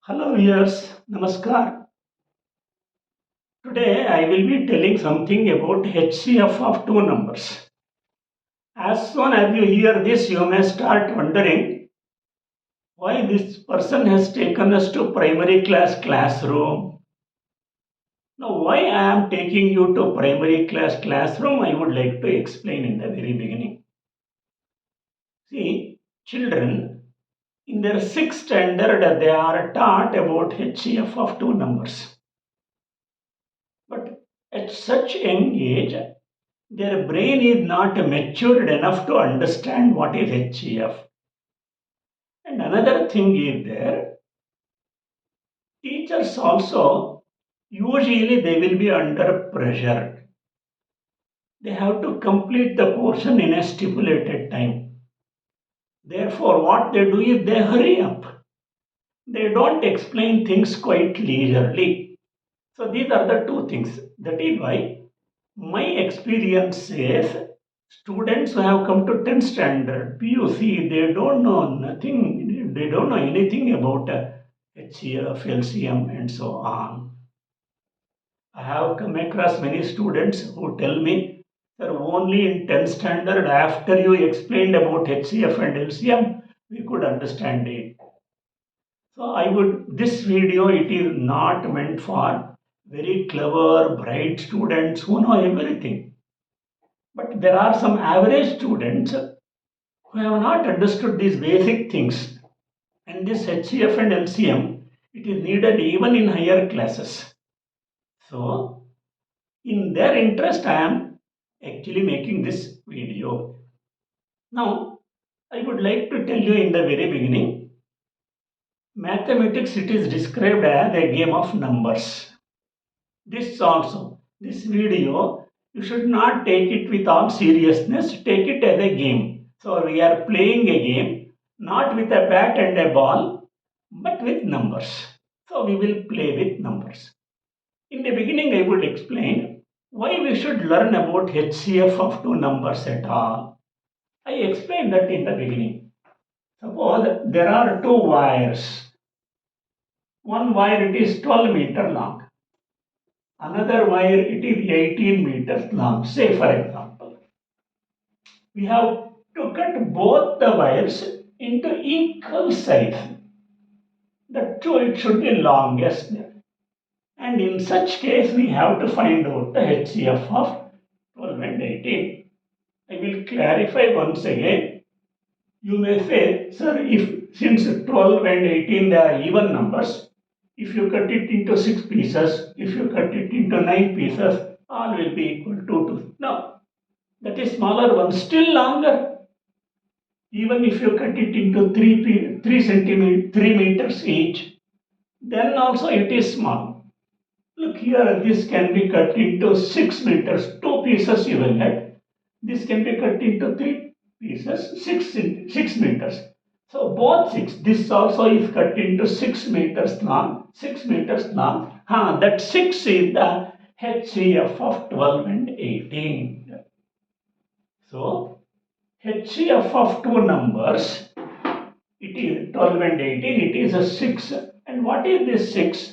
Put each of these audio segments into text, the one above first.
Hello viewers, Namaskar. Today I will be telling something about HCF of two numbers. As soon as you hear this, you may start wondering why this person has taken us to primary classroom. Now, why I am taking you to primary classroom, I would like to explain in the very beginning. See, children in their sixth standard they are taught about HCF of two numbers. But at such young age, their brain is not matured enough to understand what is HCF. And another thing is there, teachers also, usually they will be under pressure. They have to complete the portion in a stipulated time. Therefore, what they do is they hurry up. They don't explain things quite leisurely. So these are the two things. That is why my experience says students who have come to 10th standard PUC, they don't know nothing, they don't know anything about HCF, LCM, and so on. I have come across many students who tell me that only in 10th standard, after you explained about HCF and LCM, we could understand it. So this video, it is not meant for very clever, bright students who know everything. But there are some average students who have not understood these basic things. And this HCF and LCM, it is needed even in higher classes. So, in their interest, I am actually making this video. Now, I would like to tell you in the very beginning, mathematics, it is described as a game of numbers. This video, you should not take it with all seriousness, take it as a game. So we are playing a game, not with a bat and a ball, but with numbers. So we will play with numbers. In the beginning, I would explain why we should learn about HCF of two numbers at all. I explained that in the beginning. Suppose there are two wires. One wire, it is 12-meter long. Another wire, it is 18 meters long. Say for example, we have to cut both the wires into equal size. The two, it should be longest. And in such case, we have to find out the HCF of 12 and 18. I will clarify once again. You may say, sir, if since 12 and 18 they are even numbers, if you cut it into 6 pieces, if you cut it into 9 pieces, all will be equal to 2. No, that is smaller one, still longer. Even if you cut it into 3 meters each, then also it is small. Look here, this can be cut into 6 meters, 2 pieces you will get. This can be cut into 3 pieces, 6 meters. So both 6, this also is cut into 6 meters long, 6 meters long. That 6 is the HCF of 12 and 18. So HCF of two numbers, it is 12 and 18, it is a 6. And what is this 6?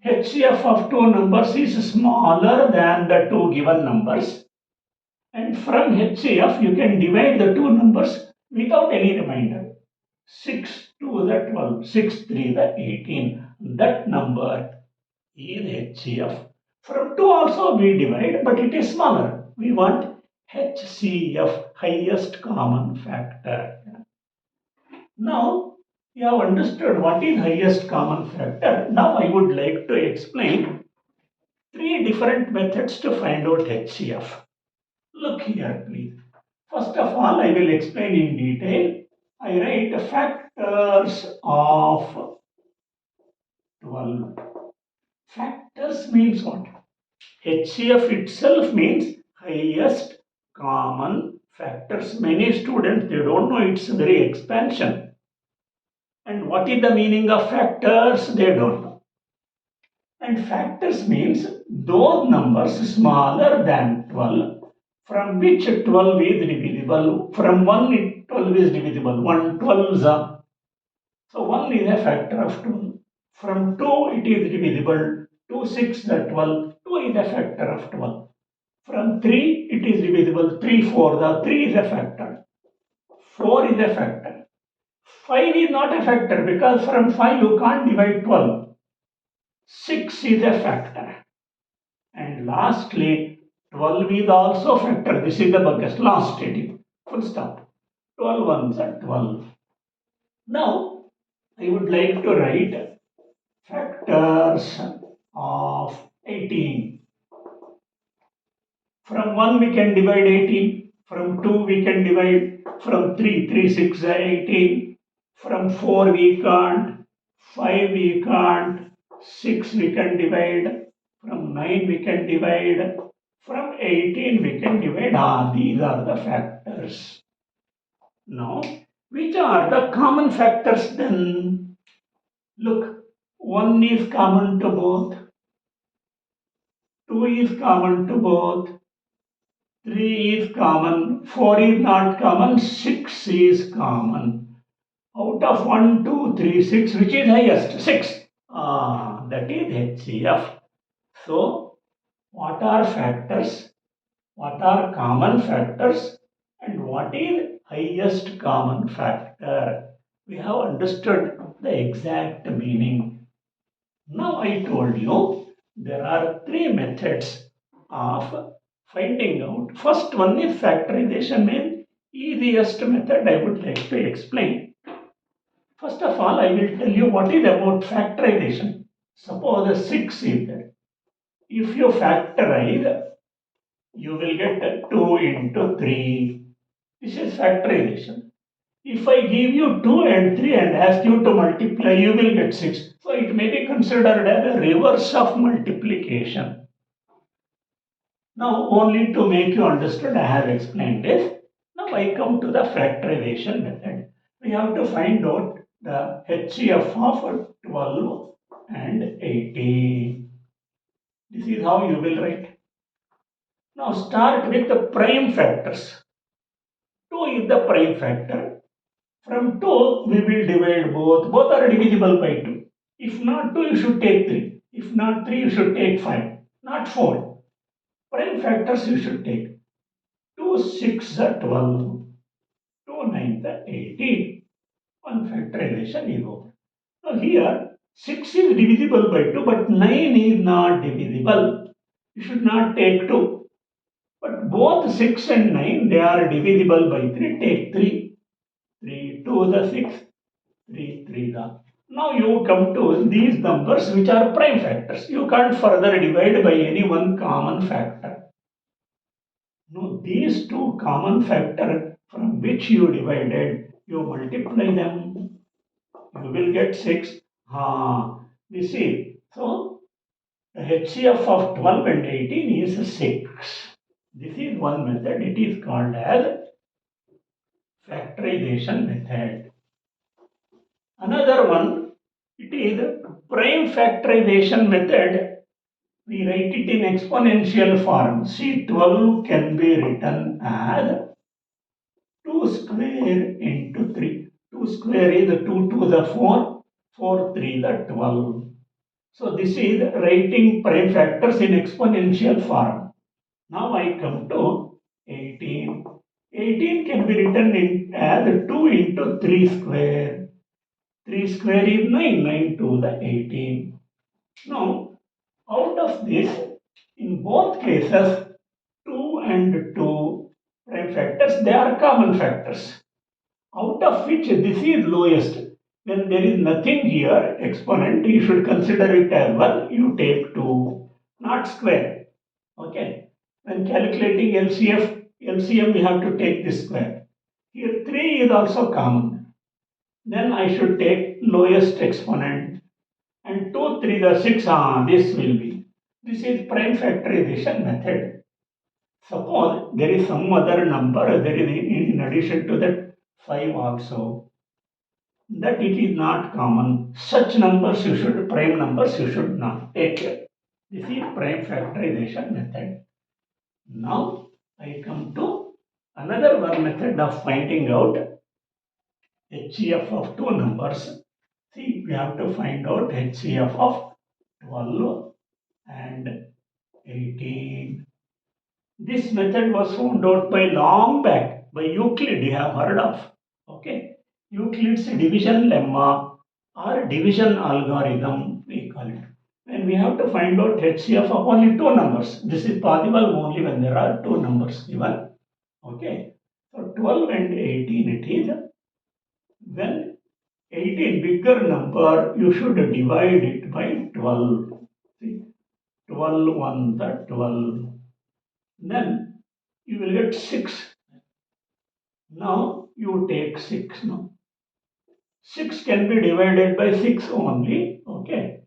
HCF of two numbers is smaller than the two given numbers. And from HCF, you can divide the two numbers without any remainder. 6 2 the 12, 6 3 the 18. That number is HCF. From 2 also we divide, but it is smaller. We want HCF, highest common factor. Now, you have understood what is highest common factor. Now I would like to explain 3 different methods to find out HCF. Look here, please. First of all, I will explain in detail. I write factors of 12. Factors means what? HCF itself means highest common factors. Many students, they don't know it's very expansion. And what is the meaning of factors? They don't know. And factors means those numbers smaller than 12 from which 12 is divisible. From 1, 12 is divisible. 1 12s. So 1 is a factor of 12. From 2 it is divisible. 2, 6, the 12. 2 is a factor of 12. From 3 it is divisible. 3, 4, the 3 is a factor. 4 is a factor. 5 is not a factor because from 5 you can't divide 12. 6 is a factor. And lastly, 12 is also factor. This is the biggest last statement. Full stop. 12 ones are 12. Now, I would like to write factors of 18. From 1 we can divide 18. From 2 we can divide. From 3, 3, 6, 18. From 4 we can't. 5 we can't. 6 we can divide. From 9 we can divide. From 18 we can divide. These are the factors. Now, which are the common factors then? Look, 1 is common to both. 2 is common to both. 3 is common. 4 is not common. 6 is common. Out of 1, 2, 3, 6, which is highest? 6. That is HCF. So, what are factors? What are common factors? And what is highest common factor? We have understood the exact meaning. Now I told you there are 3 methods of finding out. First one is factorization, means easiest method I would like to explain. First of all, I will tell you what is about factorization. Suppose 6 is there. If you factorize, you will get 2 into 3. This is factorization. If I give you 2 and 3 and ask you to multiply, you will get 6. So it may be considered as a reverse of multiplication. Now, only to make you understood, I have explained this. Now I come to the factorization method. We have to find out the HCF of 12 and 18. This is how you will write. Now start with the prime factors. 2 is the prime factor. From 2, we will divide both. Both are divisible by 2. If not 2, you should take 3. If not 3, you should take 5. Not 4. Prime factors you should take. 2, 6 are 12. 2, 9 are 18. One factorization is over. Now here, 6 is divisible by 2, but 9 is not divisible. You should not take 2. But both 6 and 9, they are divisible by 3. Take 3. 3, 2 the 6. 3, 3 the. Now you come to these numbers which are prime factors. You can't further divide by any one common factor. No, these two common factors from which you divided, you multiply them, you will get 6. This is, so the HCF of 12 and 18 is 6. This is one method. It is called as factorization method. Another one, it is prime factorization method. We write it in exponential form. See, 12 can be written as 2 square into 3. 2 square is 2 to the 4, 4 3 the 12. So this is writing prime factors in exponential form. Now I come to 18. 18 can be written in as 2 into 3 square. 3 square is 9, 9 to the 18. Now, out of this, in both cases, 2 and 2 prime factors, they are common factors. Out of which this is lowest. When there is nothing here, exponent, you should consider it as 1, you take 2, not square. Okay. When calculating LCM, we have to take this square. Here 3 is also common. Then I should take lowest exponent. And 2, 3, the 6, this will be. This is prime factorization method. Suppose there is some other number, there is in addition to that 5 also. That it is not common. Such numbers you should, prime numbers you should not take care. This is prime factorization method. Now I come to another one method of finding out HCF of two numbers. See, we have to find out HCF of 12 and 18. This method was found out by long back by Euclid, you have heard of. Okay. Euclid's division lemma or division algorithm, we call it. And we have to find out HCF of only two numbers. This is possible only when there are two numbers given. Okay. So 12 and 18 it is. When 18 bigger number, you should divide it by 12. See, 12 1 the 12. Then you will get 6. Now you take 6 now. 6 can be divided by 6 only. Okay.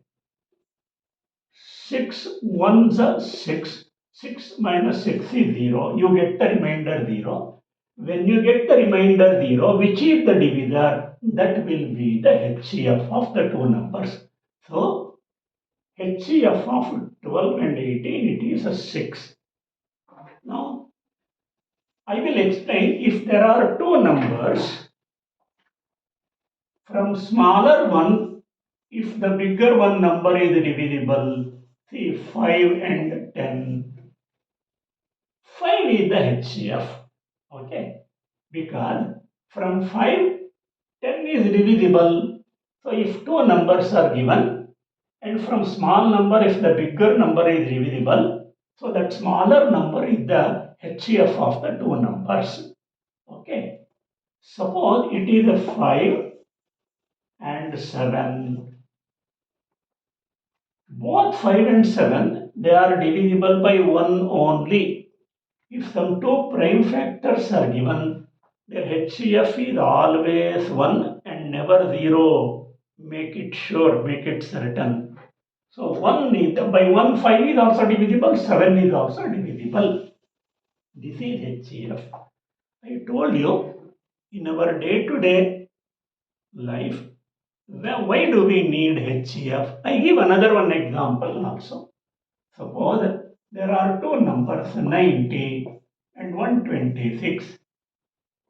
6 ones are 6. 6 minus 6 is 0. You get the remainder 0. When you get the remainder 0, which is the divisor, that will be the HCF of the two numbers. So, HCF of 12 and 18, it is a 6. Now, I will explain if there are two numbers from smaller one, if the bigger one number is divisible, see 5 and 10. 5 is the HCF, okay, because from 5, 10 is divisible. So if two numbers are given and from small number, if the bigger number is divisible, so that smaller number is the HCF of the two numbers, okay. Suppose it is a 5 and 7. Both 5 and 7, they are divisible by 1 only. If some two prime factors are given, their HCF is always 1 and never 0. Make it sure, make it certain. So 1 is, by 1, 5 is also divisible, 7 is also divisible. This is HCF. I told you, in our day-to-day life, why do we need HCF? I give another one example also. Suppose there are two numbers 90 and 126,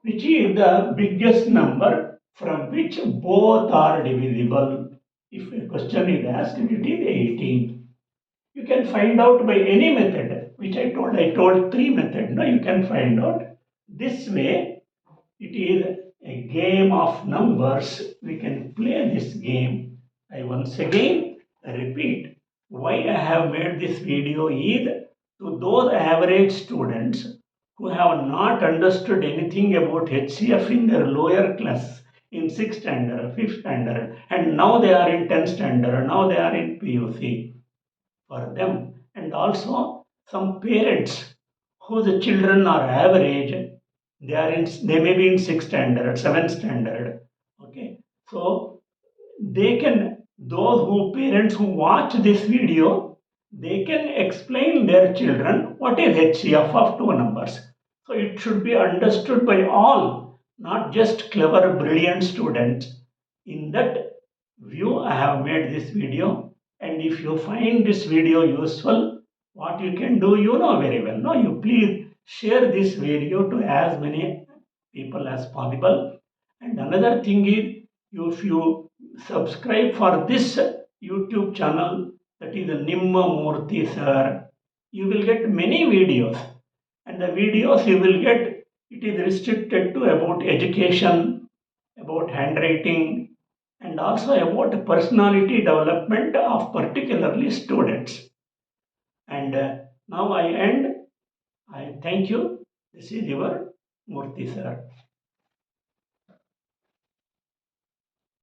which is the biggest number from which both are divisible. If a question is asked, it is 18. You can find out by any method, which I told three methods. Now you can find out this way. It is a game of numbers. We can play this game. I once again repeat why I have made this video is to those average students who have not understood anything about HCF in their lower class in 6th standard, 5th standard, and now they are in 10th standard, now they are in PUC for them, and also some parents whose children are average, they may be in 6th standard, 7th standard. Okay, so they can, those who parents who watch this video, they can explain their children what is HCF of two numbers. So it should be understood by all, not just clever brilliant students. In that view I have made this video, and if you find this video useful, what you can do, you know very well. No, you please share this video to as many people as possible. And another thing is, if you subscribe for this YouTube channel, that is Nimma Murthy sir, you will get many videos. And the videos you will get, it is restricted to about education, about handwriting, and also about personality development of particularly students. And now I end. I thank you. This is your Murthy sir.